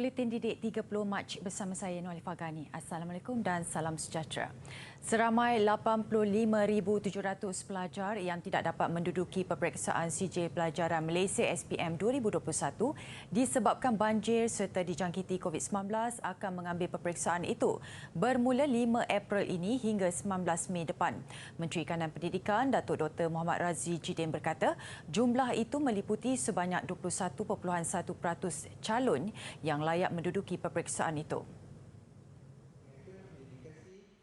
Buletin Didik 30 Mac bersama saya Nur Alifah Ghani. Assalamualaikum dan salam sejahtera. Seramai 85,700 pelajar yang tidak dapat menduduki peperiksaan CJ Pelajaran Malaysia SPM 2021 disebabkan banjir serta dijangkiti COVID-19 akan mengambil peperiksaan itu bermula 5 April ini hingga 19 Mei depan. Menteri Kanan Pendidikan Datuk Dr. Muhammad Razzie Jidin berkata, jumlah itu meliputi sebanyak 21.1% calon yang layak menduduki peperiksaan itu.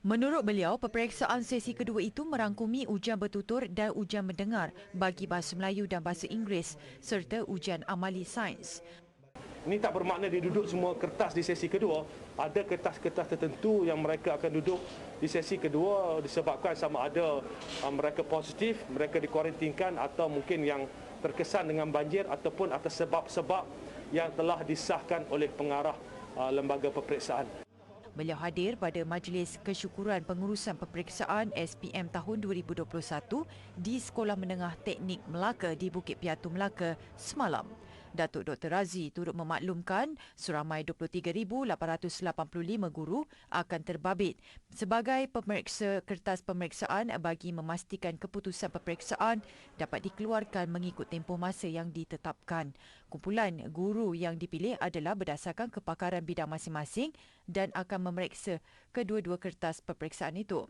Menurut beliau, peperiksaan sesi kedua itu merangkumi ujian bertutur dan ujian mendengar bagi bahasa Melayu dan bahasa Inggeris serta ujian amali sains. Ini tak bermakna dia duduk semua kertas di sesi kedua. Ada kertas-kertas tertentu yang mereka akan duduk di sesi kedua disebabkan sama ada mereka positif, mereka dikuarantinkan atau mungkin yang terkesan dengan banjir ataupun atas sebab-sebab yang telah disahkan oleh pengarah lembaga peperiksaan. Beliau hadir pada Majlis Kesyukuran Pengurusan Peperiksaan SPM tahun 2021 di Sekolah Menengah Teknik Melaka di Bukit Piatu, Melaka semalam. Datuk Dr. Razzie turut memaklumkan seramai 23,885 guru akan terbabit sebagai pemeriksa kertas pemeriksaan bagi memastikan keputusan peperiksaan dapat dikeluarkan mengikut tempoh masa yang ditetapkan. Kumpulan guru yang dipilih adalah berdasarkan kepakaran bidang masing-masing dan akan memeriksa kedua-dua kertas peperiksaan itu.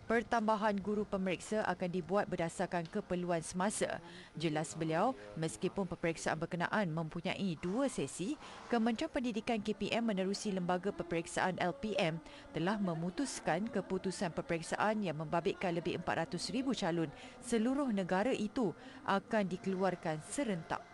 Pertambahan guru pemeriksa akan dibuat berdasarkan keperluan semasa. Jelas beliau, meskipun peperiksaan berkenaan mempunyai 2 sesi, Kementerian Pendidikan KPM menerusi Lembaga Peperiksaan LPM telah memutuskan keputusan peperiksaan yang membabitkan lebih 400,000 calon seluruh negara itu akan dikeluarkan serentak.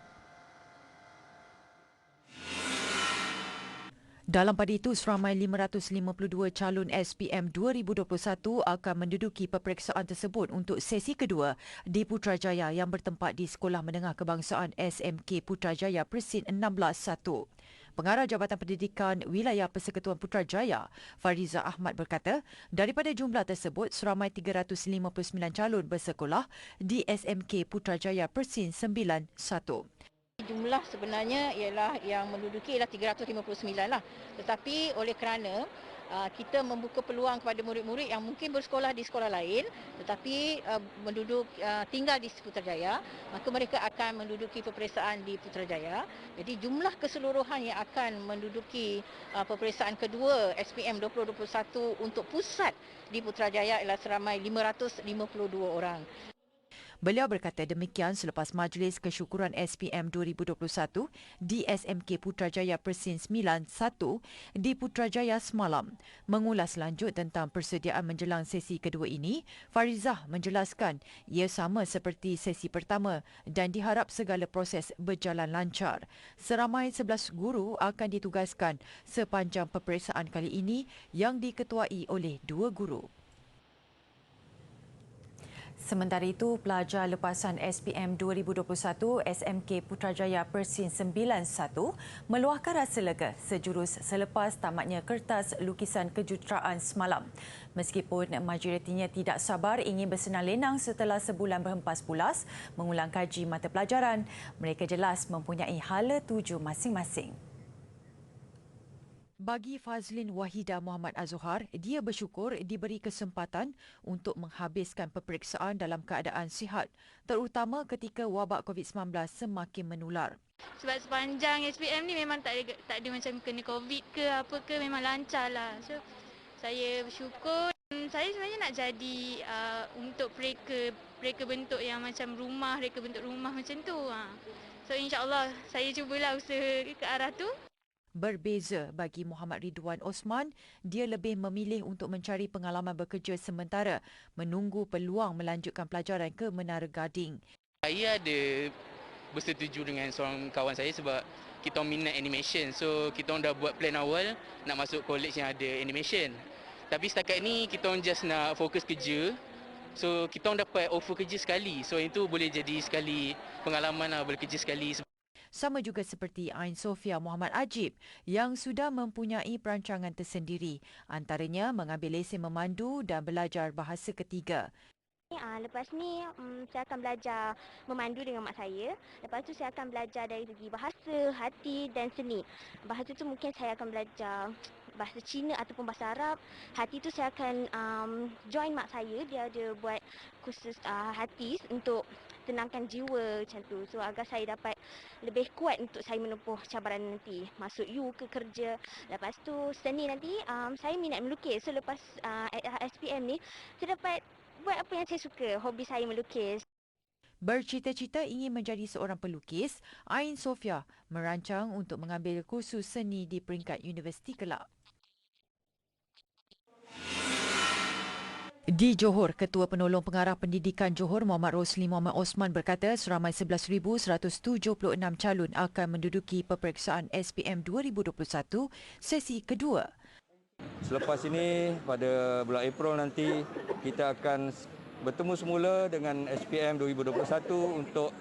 Dalam pada itu, seramai 552 calon SPM 2021 akan menduduki peperiksaan tersebut untuk sesi kedua di Putrajaya yang bertempat di Sekolah Menengah Kebangsaan SMK Putrajaya Persin 16-1. Pengarah Jabatan Pendidikan Wilayah Persekutuan Putrajaya, Fariza Ahmad berkata, daripada jumlah tersebut, seramai 359 calon bersekolah di SMK Putrajaya Persin 9-1. Jumlah sebenarnya ialah yang menduduki ialah 359 lah. Tetapi oleh kerana kita membuka peluang kepada murid-murid yang mungkin bersekolah di sekolah lain tetapi tinggal di Putrajaya, maka mereka akan menduduki peperiksaan di Putrajaya. Jadi jumlah keseluruhan yang akan menduduki peperiksaan kedua SPM 2021 untuk pusat di Putrajaya ialah seramai 552 orang. Beliau berkata demikian selepas Majlis Kesyukuran SPM 2021 di SMK Putrajaya Persin 9-1 di Putrajaya semalam. Mengulas lanjut tentang persediaan menjelang sesi kedua ini, Farizah menjelaskan ia sama seperti sesi pertama dan diharap segala proses berjalan lancar. Seramai 11 guru akan ditugaskan sepanjang peperiksaan kali ini yang diketuai oleh 2 guru. Sementara itu, pelajar lepasan SPM 2021 SMK Putrajaya Persin 9-1 meluahkan rasa lega sejurus selepas tamatnya kertas lukisan kejuruteraan semalam. Meskipun majoritinya tidak sabar ingin bersenang lenang setelah sebulan berhempas pulas mengulang kaji mata pelajaran, mereka jelas mempunyai hala tuju masing-masing. Bagi Fazlin Wahida Muhammad Azhar, dia bersyukur diberi kesempatan untuk menghabiskan peperiksaan dalam keadaan sihat, terutama ketika wabak COVID-19 semakin menular. Sebab sepanjang SPM ni memang tak ada macam kena COVID ke apa ke, memang lancar lah. So, saya bersyukur. Saya sebenarnya nak jadi untuk reka bentuk yang macam rumah, reka bentuk rumah macam tu. So insyaAllah saya cubalah usaha ke arah tu. Berbeza bagi Muhammad Ridwan Osman, dia lebih memilih untuk mencari pengalaman bekerja sementara menunggu peluang melanjutkan pelajaran ke Menara Gading. Saya ada bersetuju dengan seorang kawan saya sebab kita minat animation. So kita dah buat plan awal nak masuk college yang ada animation. Tapi setakat ni kita just nak fokus kerja. So kita dapat offer kerja sekali. So itu boleh jadi sekali pengalaman lah, boleh kerja sekali. Sama juga seperti Ain Sofia Muhammad Ajib yang sudah mempunyai perancangan tersendiri, antaranya mengambil lesen memandu dan belajar bahasa ketiga. Lepas ni saya akan belajar memandu dengan mak saya. Lepas tu saya akan belajar dari segi bahasa, hati dan seni. Bahasa tu mungkin saya akan belajar bahasa Cina ataupun bahasa Arab. Hati tu saya akan join mak saya. Dia ada buat kursus hati untuk tenangkan jiwa macam tu. So agar saya dapat lebih kuat untuk saya menempuh cabaran nanti. Masuk U ke kerja. Lepas tu seni nanti saya minat melukis. So lepas SPM ni saya dapat buat apa yang saya suka, hobi saya melukis. Bercita-cita ingin menjadi seorang pelukis, Ain Sofia merancang untuk mengambil kursus seni di peringkat universiti kelak. Di Johor, Ketua Penolong Pengarah Pendidikan Johor Muhammad Rosli Muhammad Osman berkata seramai 11,176 calon akan menduduki peperiksaan SPM 2021 sesi kedua. Selepas ini pada bulan April nanti kita akan bertemu semula dengan SPM 2021 untuk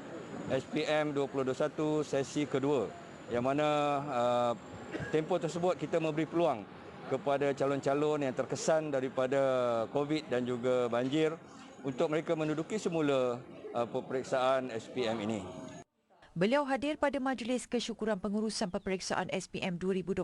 SPM 2021 sesi kedua, yang mana tempoh tersebut kita memberi peluang kepada calon-calon yang terkesan daripada COVID dan juga banjir untuk mereka menduduki semula peperiksaan SPM ini. Beliau hadir pada majlis kesyukuran pengurusan peperiksaan SPM 2021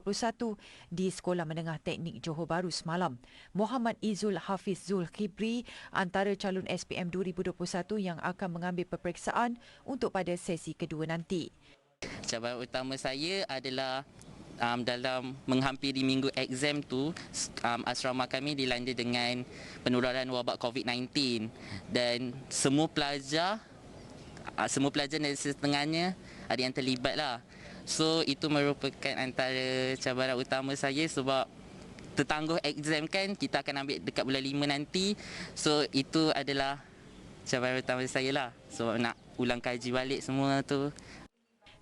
di Sekolah Menengah Teknik Johor Bahru semalam. Muhammad Izul Hafiz Zulkifli antara calon SPM 2021 yang akan mengambil peperiksaan untuk pada sesi kedua nanti. Cabaran utama saya adalah dalam menghampiri minggu exam tu, asrama kami dilanda dengan penularan wabak COVID-19 dan semua pelajar dari setengahnya ada yang terlibat lah. So itu merupakan antara cabaran utama saya sebab tertangguh exam kan, kita akan ambil dekat bulan 5 nanti. So itu adalah cabaran utama saya lah sebab nak ulang kaji balik semua tu.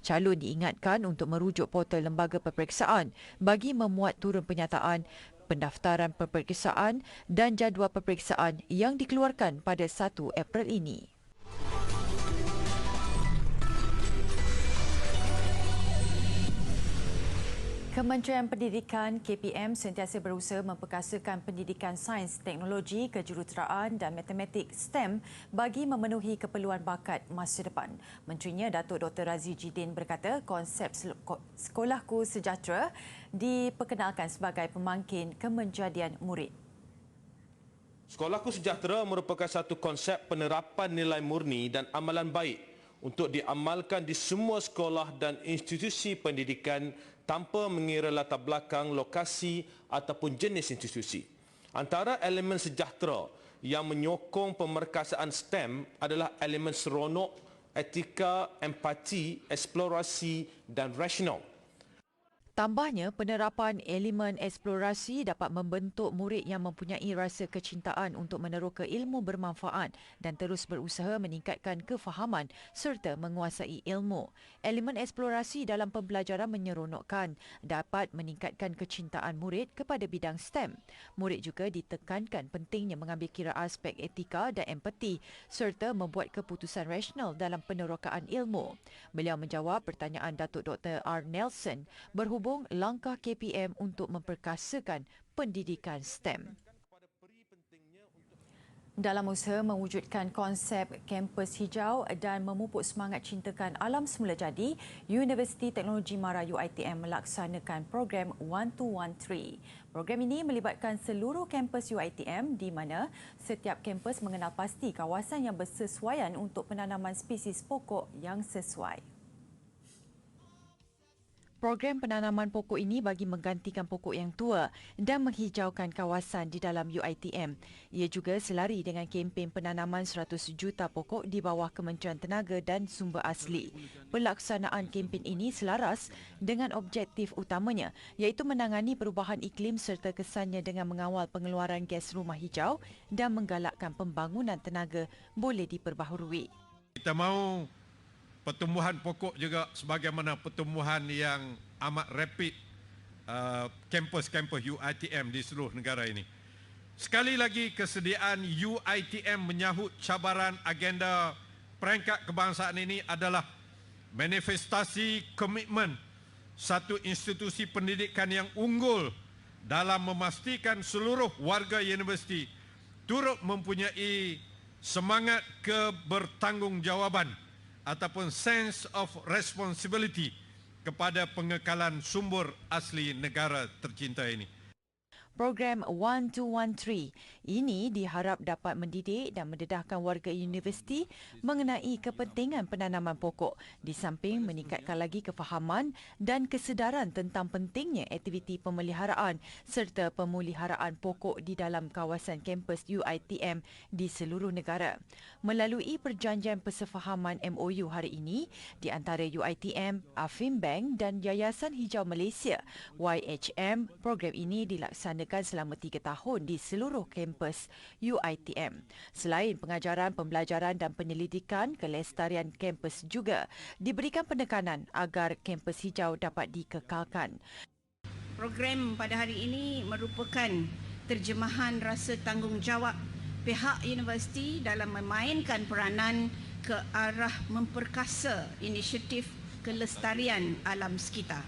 Calon diingatkan untuk merujuk portal lembaga peperiksaan bagi memuat turun penyataan, pendaftaran peperiksaan dan jadual peperiksaan yang dikeluarkan pada 1 April ini. Kementerian Pendidikan KPM sentiasa berusaha memperkasakan pendidikan sains, teknologi, kejuruteraan dan matematik STEM bagi memenuhi keperluan bakat masa depan. Menterinya Datuk Dr. Razi Jidin berkata konsep Sekolahku Sejahtera diperkenalkan sebagai pemangkin kemenjadian murid. Sekolahku Sejahtera merupakan satu konsep penerapan nilai murni dan amalan baik untuk diamalkan di semua sekolah dan institusi pendidikan tanpa mengira latar belakang, lokasi ataupun jenis institusi. Antara elemen sejahtera yang menyokong pemerkasaan STEM adalah elemen seronok, etika, empati, eksplorasi dan rasional. Tambahnya, penerapan elemen eksplorasi dapat membentuk murid yang mempunyai rasa kecintaan untuk meneroka ilmu bermanfaat dan terus berusaha meningkatkan kefahaman serta menguasai ilmu. Elemen eksplorasi dalam pembelajaran menyeronokkan dapat meningkatkan kecintaan murid kepada bidang STEM. Murid juga ditekankan pentingnya mengambil kira aspek etika dan empati serta membuat keputusan rasional dalam penerokaan ilmu. Beliau menjawab pertanyaan Datuk Dr. R. Nelson berhubung langkah KPM untuk memperkasakan pendidikan STEM. Dalam usaha mewujudkan konsep kampus hijau dan memupuk semangat cintakan alam semula jadi, Universiti Teknologi Mara UiTM melaksanakan program 1213. Program ini melibatkan seluruh kampus UiTM di mana setiap kampus mengenal pasti kawasan yang bersesuaian untuk penanaman spesies pokok yang sesuai. Program penanaman pokok ini bagi menggantikan pokok yang tua dan menghijaukan kawasan di dalam UiTM. Ia juga selari dengan kempen penanaman 100 juta pokok di bawah Kementerian Tenaga dan Sumber Asli. Pelaksanaan kempen ini selaras dengan objektif utamanya iaitu menangani perubahan iklim serta kesannya dengan mengawal pengeluaran gas rumah hijau dan menggalakkan pembangunan tenaga boleh diperbaharui. Kita mahu pertumbuhan pokok juga sebagaimana pertumbuhan yang amat rapid kampus-kampus UiTM di seluruh negara ini. Sekali lagi kesediaan UiTM menyahut cabaran agenda peringkat kebangsaan ini adalah manifestasi komitmen satu institusi pendidikan yang unggul dalam memastikan seluruh warga universiti turut mempunyai semangat kebertanggungjawab ataupun sense of responsibility kepada pengekalan sumber asli negara tercinta ini. Program 1213 ini diharap dapat mendidik dan mendedahkan warga universiti mengenai kepentingan penanaman pokok di samping meningkatkan lagi kefahaman dan kesedaran tentang pentingnya aktiviti pemeliharaan serta pemuliharaan pokok di dalam kawasan kampus UiTM di seluruh negara. Melalui perjanjian persefahaman MOU hari ini di antara UiTM, Afimbank dan Yayasan Hijau Malaysia YHM, program ini dilaksanakan selama 3 tahun di seluruh kampus UiTM. Selain pengajaran, pembelajaran dan penyelidikan, kelestarian kampus juga diberikan penekanan agar kampus hijau dapat dikekalkan. Program pada hari ini merupakan terjemahan rasa tanggungjawab pihak universiti dalam memainkan peranan ke arah memperkasa inisiatif kelestarian alam sekitar.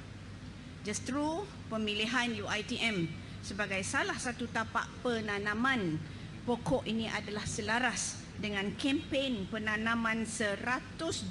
Justru pemilihan UiTM sebagai salah satu tapak penanaman pokok ini adalah selaras dengan kempen penanaman 100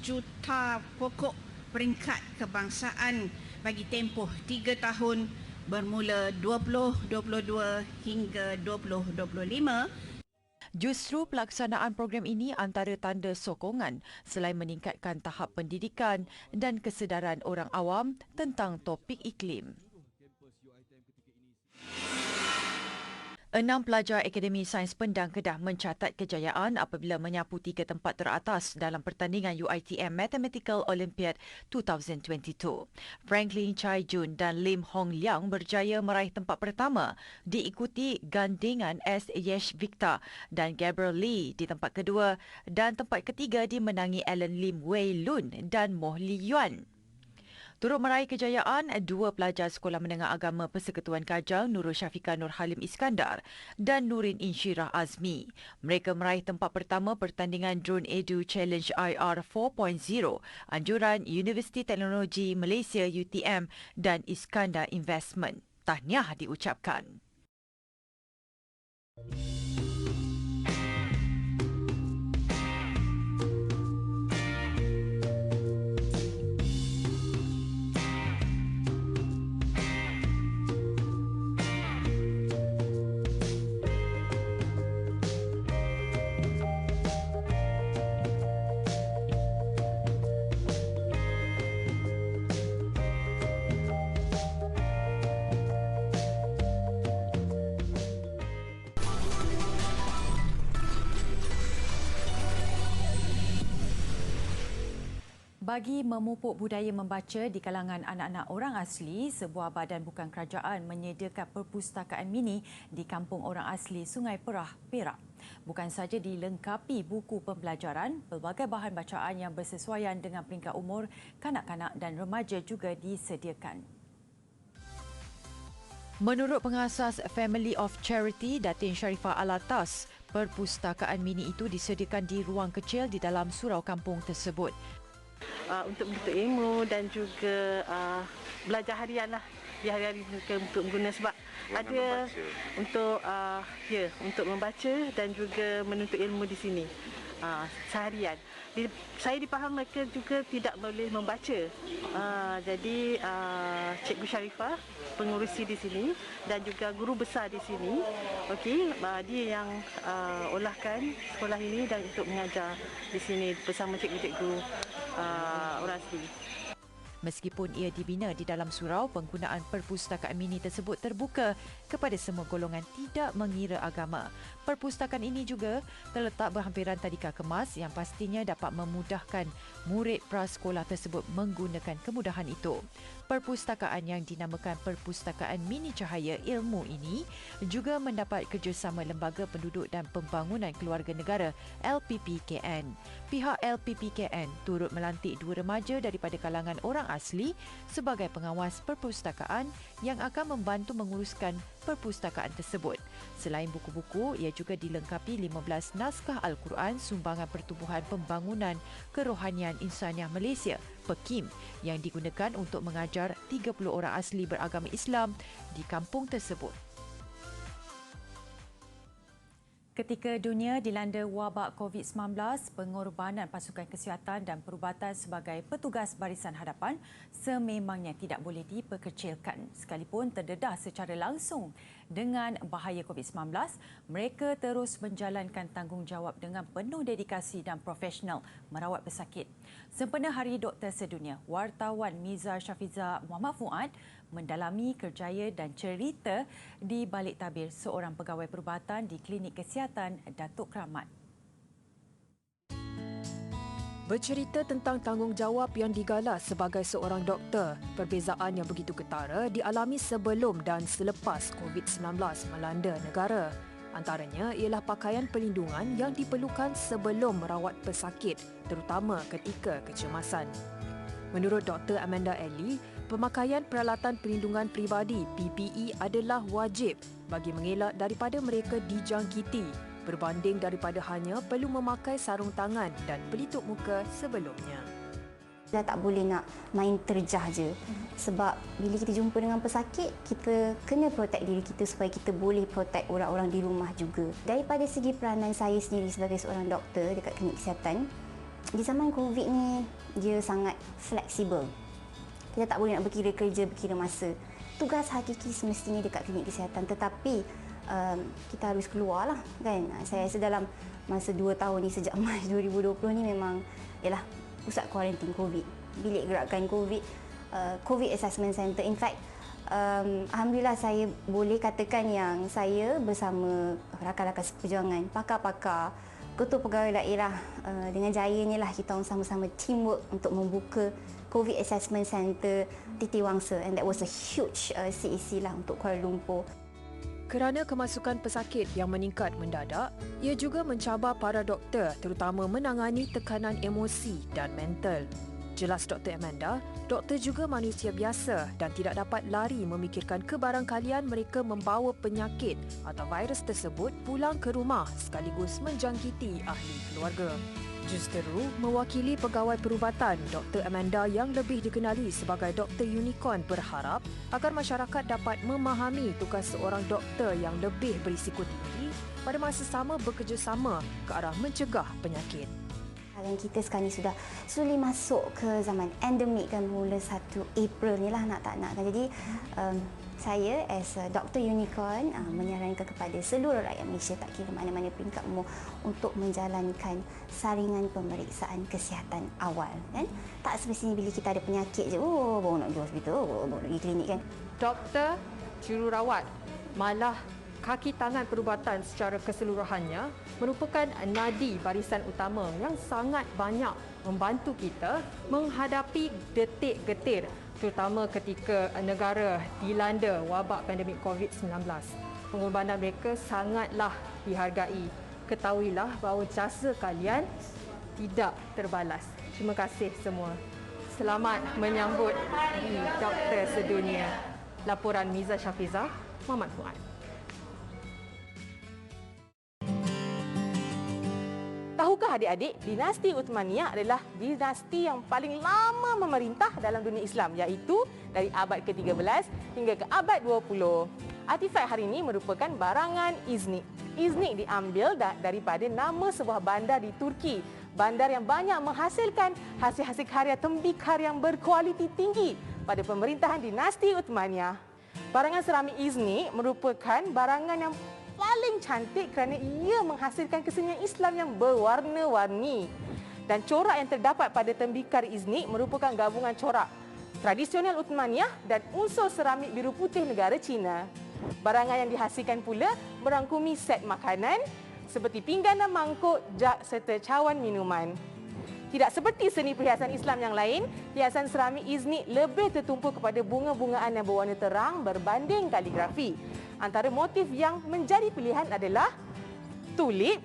juta pokok peringkat kebangsaan bagi tempoh 3 tahun bermula 2022 hingga 2025. Justru pelaksanaan program ini antara tanda sokongan selain meningkatkan tahap pendidikan dan kesedaran orang awam tentang topik iklim. 6 pelajar Akademi Sains Pendang Kedah mencatat kejayaan apabila menyapu 3 tempat teratas dalam pertandingan UiTM Mathematical Olympiad 2022. Franklin Chai Jun dan Lim Hong Liang berjaya meraih tempat pertama, diikuti gandingan S. Yesh Victor dan Gabriel Lee di tempat kedua dan tempat ketiga dimenangi Alan Lim Wei Lun dan Moh Li Yuan. Turut meraih kejayaan, 2 pelajar Sekolah Menengah Agama Persekutuan Kajang Nurul Syafiqah Nur Halim Iskandar dan Nurin Insyirah Azmi. Mereka meraih tempat pertama pertandingan Drone Edu Challenge IR 4.0 anjuran Universiti Teknologi Malaysia UTM dan Iskandar Investment. Tahniah diucapkan. Bagi memupuk budaya membaca di kalangan anak-anak orang asli, sebuah badan bukan kerajaan menyediakan perpustakaan mini di Kampung Orang Asli Sungai Perah, Perak. Bukan sahaja dilengkapi buku pembelajaran, pelbagai bahan bacaan yang bersesuaian dengan peringkat umur kanak-kanak dan remaja juga disediakan. Menurut pengasas Family of Charity, Datin Sharifah Alatas, perpustakaan mini itu disediakan di ruang kecil di dalam surau kampung tersebut. Untuk menuntut ilmu dan juga belajar harian lah di hari-hari untuk mengguna sebab ada untuk untuk membaca dan juga menuntut ilmu di sini seharian. Saya dipaham mereka juga tidak boleh membaca. Jadi Cikgu Sharifah pengurusi di sini dan juga guru besar di sini, dia yang olahkan sekolah ini dan untuk mengajar di sini bersama cikgu-cikgu orang asli. Meskipun ia dibina di dalam surau, penggunaan perpustakaan mini tersebut terbuka kepada semua golongan tidak mengira agama. Perpustakaan ini juga terletak berhampiran tadika kemas yang pastinya dapat memudahkan murid prasekolah tersebut menggunakan kemudahan itu. Perpustakaan yang dinamakan Perpustakaan Mini Cahaya Ilmu ini juga mendapat kerjasama Lembaga Penduduk dan Pembangunan Keluarga Negara LPPKN. Pihak LPPKN turut melantik 2 remaja daripada kalangan orang asli sebagai pengawas perpustakaan yang akan membantu menguruskan perpustakaan tersebut. Selain buku-buku, ia juga dilengkapi 15 naskah Al-Quran Sumbangan Pertubuhan Pembangunan Kerohanian Insaniah Malaysia (PEKIM) yang digunakan untuk mengajar 30 orang asli beragama Islam di kampung tersebut. Ketika dunia dilanda wabak COVID-19, pengorbanan pasukan kesihatan dan perubatan sebagai petugas barisan hadapan sememangnya tidak boleh diperkecilkan. Sekalipun terdedah secara langsung dengan bahaya COVID-19, mereka terus menjalankan tanggungjawab dengan penuh dedikasi dan profesional merawat pesakit. Sempena Hari Doktor Sedunia, wartawan Miza Syafiza Muhammad Fuad mendalami kerjaya dan cerita di balik tabir seorang pegawai perubatan di Klinik Kesihatan Datuk Keramat. Bercerita tentang tanggungjawab yang digalas sebagai seorang doktor, perbezaan yang begitu ketara dialami sebelum dan selepas COVID-19 melanda negara. Antaranya ialah pakaian perlindungan yang diperlukan sebelum merawat pesakit, terutama ketika kecemasan. Menurut Dr. Amanda Ellie, pemakaian peralatan perlindungan peribadi PPE adalah wajib bagi mengelak daripada mereka dijangkiti berbanding daripada hanya perlu memakai sarung tangan dan pelitup muka sebelumnya. Kita tak boleh nak main terjah je. Sebab bila kita jumpa dengan pesakit, kita kena protect diri kita supaya kita boleh protect orang-orang di rumah juga. Daripada segi peranan saya sendiri sebagai seorang doktor dekat klinik kesihatan, di zaman COVID ni dia sangat fleksibel. Kita tak boleh nak berkira kerja, berkira masa. Tugas hakiki semestinya dekat klinik kesihatan, tetapi kita harus keluar lah kan. Saya rasa dalam masa 2 tahun ni sejak Mac 2020 ni memang ialah pusat kuarantin COVID, bilik gerakan COVID, COVID Assessment Center. In fact, alhamdulillah saya boleh katakan yang saya bersama rakan-rakan seperjuangan, pakar-pakar, ketua pegawai daerah dengan jayanya lah kita sama-sama teamwork untuk membuka COVID Assessment Center Titi Wangsa, and that was a huge CEC lah untuk Kuala Lumpur. Kerana kemasukan pesakit yang meningkat mendadak, ia juga mencabar para doktor terutama menangani tekanan emosi dan mental. Jelas Dr. Amanda, doktor juga manusia biasa dan tidak dapat lari memikirkan kebarangkalian mereka membawa penyakit atau virus tersebut pulang ke rumah sekaligus menjangkiti ahli keluarga. Justeru, mewakili pegawai perubatan, Dr. Amanda yang lebih dikenali sebagai Dr. Unicorn berharap agar masyarakat dapat memahami tugas seorang doktor yang lebih berisiko tinggi pada masa sama bekerjasama ke arah mencegah penyakit. Dan kita sekarang ni sudah slowly masuk ke zaman endemik kan, mula 1 April ni lah nak tak nak kan. Jadi saya as Dr. Unicorn menyarankan kepada seluruh rakyat Malaysia, tak kira mana-mana peringkat umur, untuk menjalankan saringan pemeriksaan kesihatan awal kan. Tak semestinya bila kita ada penyakit je, baru nak pergi hospital, baru nak pergi klinik kan. Doktor, jururawat, malah kaki tangan perubatan secara keseluruhannya merupakan nadi barisan utama yang sangat banyak membantu kita menghadapi detik getir, terutama ketika negara dilanda wabak pandemik COVID-19. Pengorbanan mereka sangatlah dihargai. Ketahuilah bahawa jasa kalian tidak terbalas. Terima kasih semua. Selamat menyambut Hari Doktor Sedunia. Laporan Miza Syafiza, Muhammad Fuad. Tahukah adik-adik, dinasti Uthmaniyah adalah dinasti yang paling lama memerintah dalam dunia Islam, iaitu dari abad ke-13 hingga ke abad 20. Artifak hari ini merupakan barangan Iznik. Iznik diambil daripada nama sebuah bandar di Turki. Bandar yang banyak menghasilkan hasil-hasil karya tembikar yang berkualiti tinggi pada pemerintahan dinasti Uthmaniyah. Barangan seramik Iznik merupakan barangan yang paling cantik kerana ia menghasilkan kesenian Islam yang berwarna-warni. Dan corak yang terdapat pada tembikar Iznik merupakan gabungan corak tradisional Uthmaniyah dan unsur seramik biru putih negara Cina. Barangan yang dihasilkan pula merangkumi set makanan seperti pinggan dan mangkuk, jak serta cawan minuman. Tidak seperti seni perhiasan Islam yang lain, hiasan seramik Iznik lebih tertumpu kepada bunga-bungaan yang berwarna terang berbanding kaligrafi. Antara motif yang menjadi pilihan adalah tulip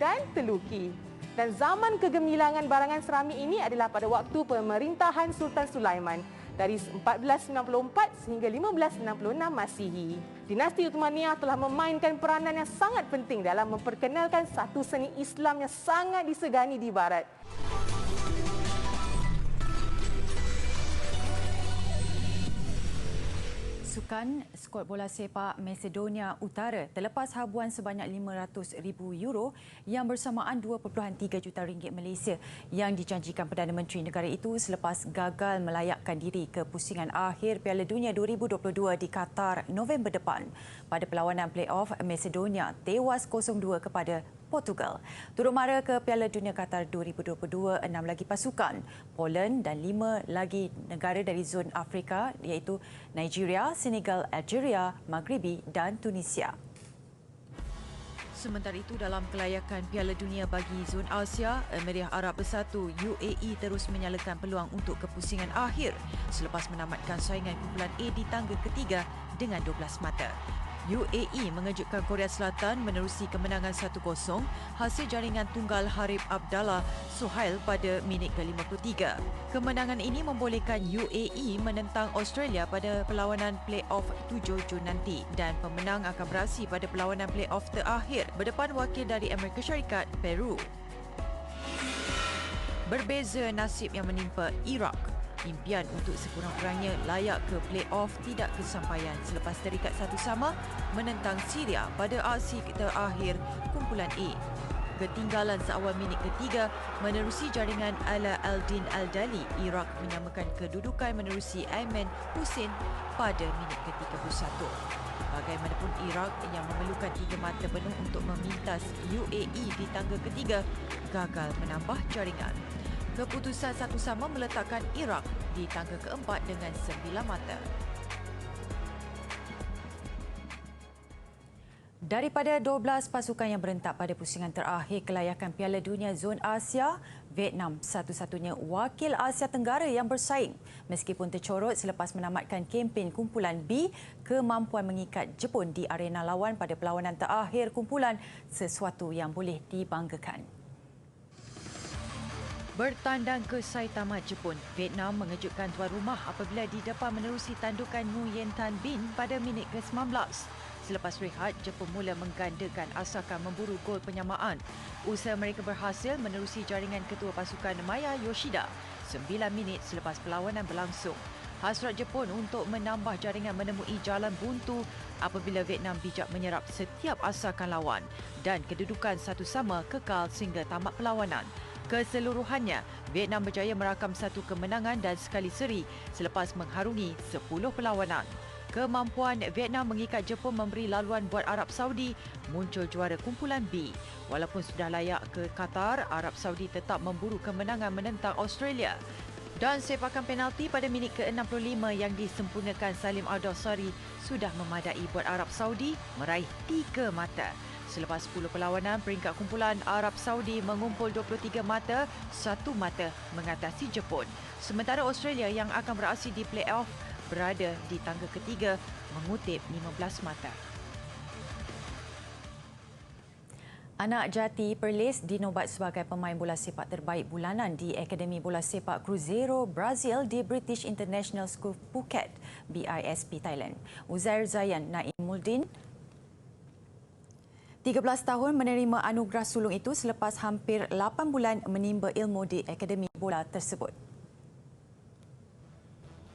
dan teluki. Dan zaman kegemilangan barangan seramik ini adalah pada waktu pemerintahan Sultan Sulaiman dari 1494 sehingga 1566 Masihi. Dinasti Uthmaniyah telah memainkan peranan yang sangat penting dalam memperkenalkan satu seni Islam yang sangat disegani di Barat. Pasukan skuad bola sepak Macedonia Utara terlepas habuan sebanyak €500,000 yang bersamaan 2.3 juta ringgit Malaysia yang dijanjikan Perdana Menteri negara itu selepas gagal melayakkan diri ke pusingan akhir Piala Dunia 2022 di Qatar November depan. Pada perlawanan play-off, Macedonia tewas 0-2 kepada Portugal. Turut mara ke Piala Dunia Qatar 2022, 6 lagi pasukan, Poland dan 5 lagi negara dari zon Afrika iaitu Nigeria, Senegal, Algeria, Maghribi dan Tunisia. Sementara itu, dalam kelayakan Piala Dunia bagi zon Asia, Emirat Arab Bersatu UAE terus menyalakan peluang untuk kepusingan akhir selepas menamatkan saingan kumpulan A di tangga ketiga dengan 12 mata. UAE mengejutkan Korea Selatan menerusi kemenangan 1-0 hasil jaringan tunggal Harib Abdallah Suhail pada minit ke-53. Kemenangan ini membolehkan UAE menentang Australia pada perlawanan play-off 7 Jun nanti dan pemenang akan beraksi pada perlawanan play-off terakhir berdepan wakil dari Amerika Syarikat, Peru. Berbeza nasib yang menimpa Iraq. Impian untuk sekurang-kurangnya layak ke play-off tidak kesampaian selepas terikat 1-1 menentang Syria pada aksi terakhir kumpulan A. Ketinggalan seawal minit ketiga menerusi jaringan Ala Aldin Al-Dali, Iraq menyamakan kedudukan menerusi Ayman Hussein pada minit ke-31. Bagaimanapun, Iraq yang memerlukan 3 mata penuh untuk memintas UAE di tangga ketiga gagal menambah jaringan. Keputusan 1-1 meletakkan Iraq di tangga keempat dengan 9 mata. Daripada 12 pasukan yang berentak pada pusingan terakhir kelayakan Piala Dunia Zon Asia, Vietnam satu-satunya wakil Asia Tenggara yang bersaing. Meskipun tercorot selepas menamatkan kempen kumpulan B, kemampuan mengikat Jepun di arena lawan pada perlawanan terakhir kumpulan sesuatu yang boleh dibanggakan. Bertandang ke Saitama, Jepun, Vietnam mengejutkan tuan rumah apabila didepan menerusi tandukan Nguyen Tan Binh pada minit ke-19. Selepas rehat, Jepun mula menggandakan asalkan memburu gol penyamaan. Usaha mereka berhasil menerusi jaringan ketua pasukan Maya Yoshida 9 minit selepas perlawanan berlangsung. Hasrat Jepun untuk menambah jaringan menemui jalan buntu apabila Vietnam bijak menyerap setiap asalkan lawan dan kedudukan 1-1 kekal sehingga tamat perlawanan. Keseluruhannya, Vietnam berjaya merakam 1 kemenangan dan sekali seri selepas mengharungi 10 perlawanan. Kemampuan Vietnam mengikat Jepun memberi laluan buat Arab Saudi muncul juara kumpulan B. Walaupun sudah layak ke Qatar, Arab Saudi tetap memburu kemenangan menentang Australia. Dan sepakan penalti pada minit ke-65 yang disempurnakan Salim Al-Dawsari sudah memadai buat Arab Saudi meraih 3 mata. Selepas 10 perlawanan, peringkat kumpulan Arab Saudi mengumpul 23 mata, 1 mata mengatasi Jepun. Sementara Australia yang akan beraksi di play-off berada di tangga ketiga mengutip 15 mata. Anak jati Perlis dinobat sebagai pemain bola sepak terbaik bulanan di Akademi Bola Sepak Cruzeiro Brazil di British International School Phuket, BISP Thailand. Uzair Zayan Naimuddin 13 tahun menerima anugerah sulung itu selepas hampir 8 bulan menimba ilmu di Akademi Bola tersebut.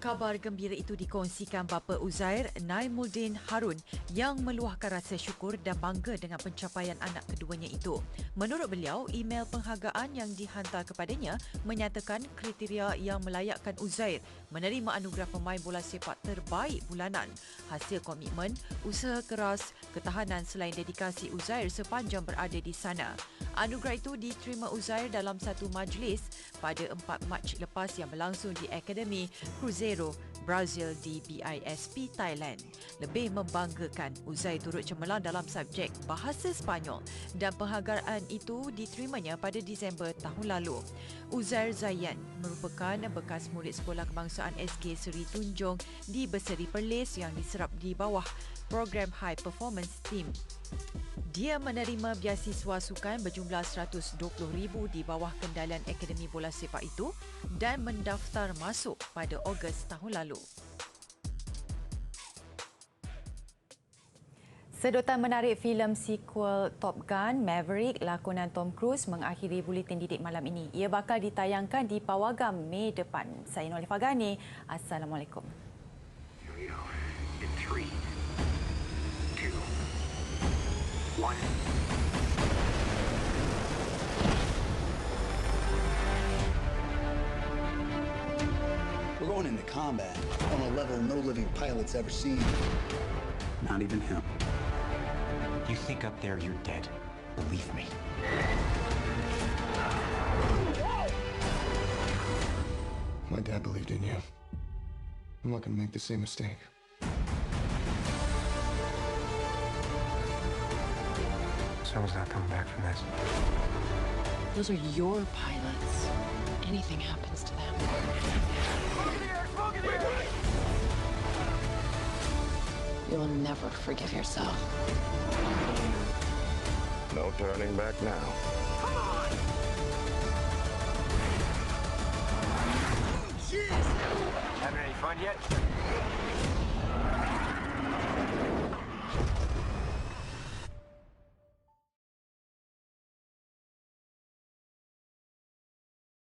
Kabar gembira itu dikongsikan bapa Uzair, Naimuddin Harun, yang meluahkan rasa syukur dan bangga dengan pencapaian anak keduanya itu. Menurut beliau, email penghargaan yang dihantar kepadanya menyatakan kriteria yang melayakkan Uzair menerima anugerah pemain bola sepak terbaik bulanan. Hasil komitmen, usaha keras, ketahanan selain dedikasi Uzair sepanjang berada di sana. Anugerah itu diterima Uzair dalam satu majlis pada 4 Mac lepas yang berlangsung di Akademi Cruzeiro Brazil di BISP Thailand. Lebih membanggakan, Uzair turut cemerlang dalam subjek bahasa Sepanyol dan penghargaan itu diterimanya pada Disember tahun lalu. Uzair Zayan merupakan bekas murid sekolah kebangsaan SK Seri Tunjung di Berseri Perlis yang diserap di bawah program High Performance Team. Dia menerima beasiswa sukan berjumlah RM120,000 di bawah kendalian Akademi Bola Sepak itu dan mendaftar masuk pada Ogos tahun lalu. Sedotan menarik filem sequel Top Gun Maverick lakonan Tom Cruise mengakhiri buletin didik malam ini. Ia bakal ditayangkan di Pawagam Mei depan. Saya Nolifah Ghani. Assalamualaikum. 3, 2, 1. We're going into combat on a level no living pilot's ever seen. Not even him. You think up there you're dead. Believe me. My dad believed in you. I'm not gonna make the same mistake. Someone's not coming back from this. Those are your pilots. Anything happens to them. You'll never forgive yourself. No turning back now. Having any fun yet?